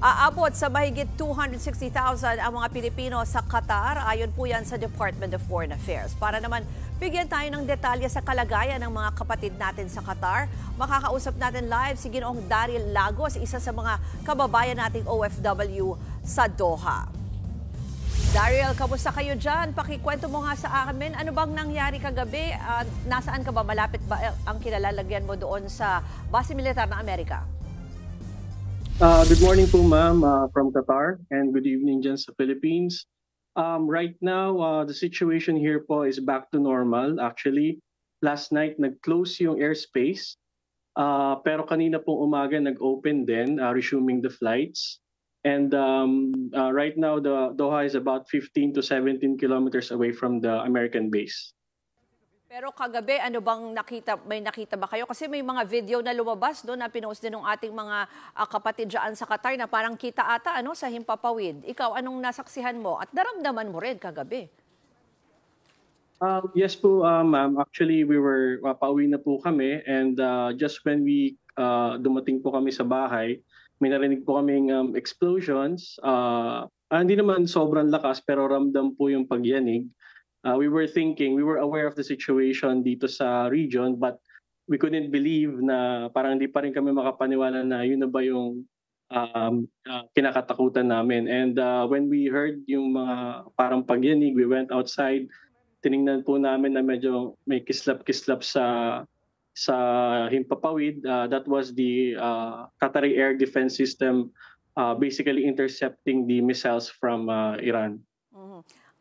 Aabot sa mahigit 260,000 ang mga Pilipino sa Qatar. Ayon po yan sa Department of Foreign Affairs. Para naman bigyan tayo ng detalye sa kalagayan ng mga kapatid natin sa Qatar, makakausap natin live si Ginoong Daryl Lagos, isa sa mga kababayan nating OFW sa Doha. Daryl, kamusta kayo dyan? Pakikwento mo nga sa amin, ano bang nangyari kagabi? Nasaan ka ba? Malapit ba ang kilalalagyan mo doon sa base militar ng Amerika? Good morning po ma'am from Qatar and good evening dyan sa Philippines. Right now, the situation here po is back to normal. Actually, last night nag-close yung airspace pero kanina pong umaga nag-open din, resuming the flights. And right now, the Doha is about 15 to 17 kilometers away from the American base. Pero kagabi, ano bang may nakita ba kayo? Kasi may mga video na lumabas doon na pinost din ng ating mga kapatid dyan sa Qatar na parang kita ata sa Himpapawid. Ikaw, anong nasaksihan mo at naramdaman mo rin kagabi? Yes po, ma'am. Actually, pauwi na po kami and just when we dumating po kami sa bahay, may narinig po kaming explosions. Hindi naman sobrang lakas pero ramdam po yung pagyanig. We were aware of the situation dito sa region, but we couldn't believe na parang hindi pa rin kami makapaniwala na yun na ba yung kinakatakutan namin. And when we heard yung mga parang pagyanig, we went outside, tiningnan po namin na medyo may kislap-kislap sa Himpapawid. That was the Qatari Air Defense System basically intercepting the missiles from Iran.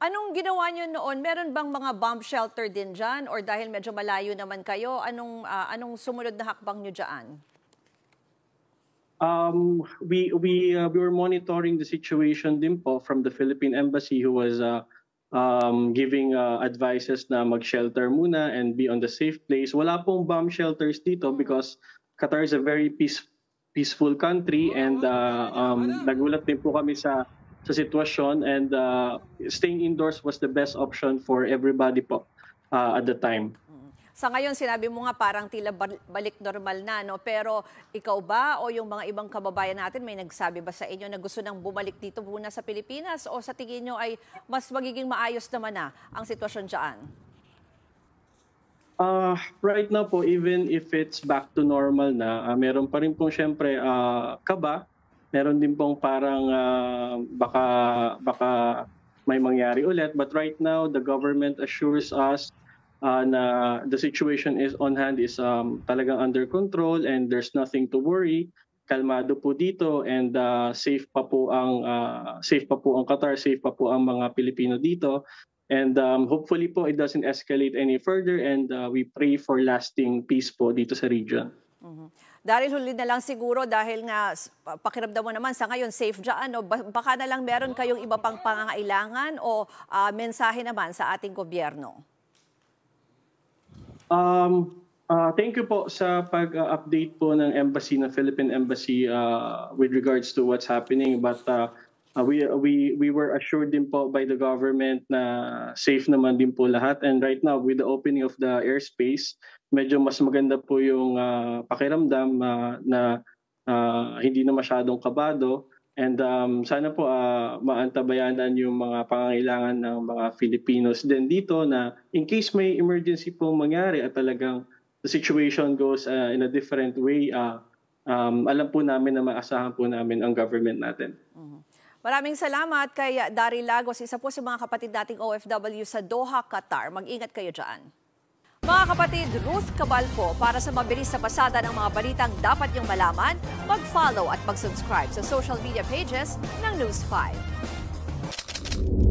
Anong ginawa niyo noon? Meron bang mga bomb shelter din dyan? Or dahil medyo malayo naman kayo, anong sumunod na hakbang niyo dyan? We were monitoring the situation din po from the Philippine Embassy who was giving advices na mag-shelter muna and be on the safe place. Wala pong bomb shelters dito because Qatar is a very peaceful country and nagulat din po kami sa sitwasyon and staying indoors was the best option for everybody po at the time. Sa ngayon, sinabi mo nga parang tila balik normal na, no? Pero ikaw ba o yung mga ibang kababayan natin may nagsabi ba sa inyo na gusto nang bumalik dito muna sa Pilipinas o sa tingin nyo ay mas magiging maayos naman na ang sitwasyon dyan? Right now po, even if it's back to normal na, meron pa rin pong syempre kaba. Meron din pong parang baka may mangyari ulit. But right now, the government assures us na the situation is on hand, is talagang under control and there's nothing to worry. Kalmado po dito and safe pa po ang Qatar, safe pa po ang mga Pilipino dito. And hopefully po it doesn't escalate any further and we pray for lasting peace po dito sa region. Dahil huli na lang siguro dahil nga pakiramdam mo naman sa ngayon safe dyan, o baka na lang meron kayong iba pang pangangailangan o mensahe naman sa ating gobyerno? Thank you po sa pag-update po ng embassy, ng Philippine Embassy with regards to what's happening. But we were assured din po by the government na safe naman din po lahat. And right now, with the opening of the airspace, medyo mas maganda po yung pakiramdam na hindi na masyadong kabado. And sana po maantabayanan yung mga pangangailangan ng mga Filipinos din dito na in case may emergency po mangyari at talagang the situation goes in a different way, alam po namin na maasahan po namin ang government natin. Maraming salamat kay Daryl Lagos, isa po sa mga kapatid nating OFW sa Doha, Qatar. Mag-ingat kayo dyan. Mga kapatid, Ruth Cabalpo, para sa mabilis na pasada ng mga balitang dapat niyong malaman, mag-follow at mag-subscribe sa social media pages ng News 5.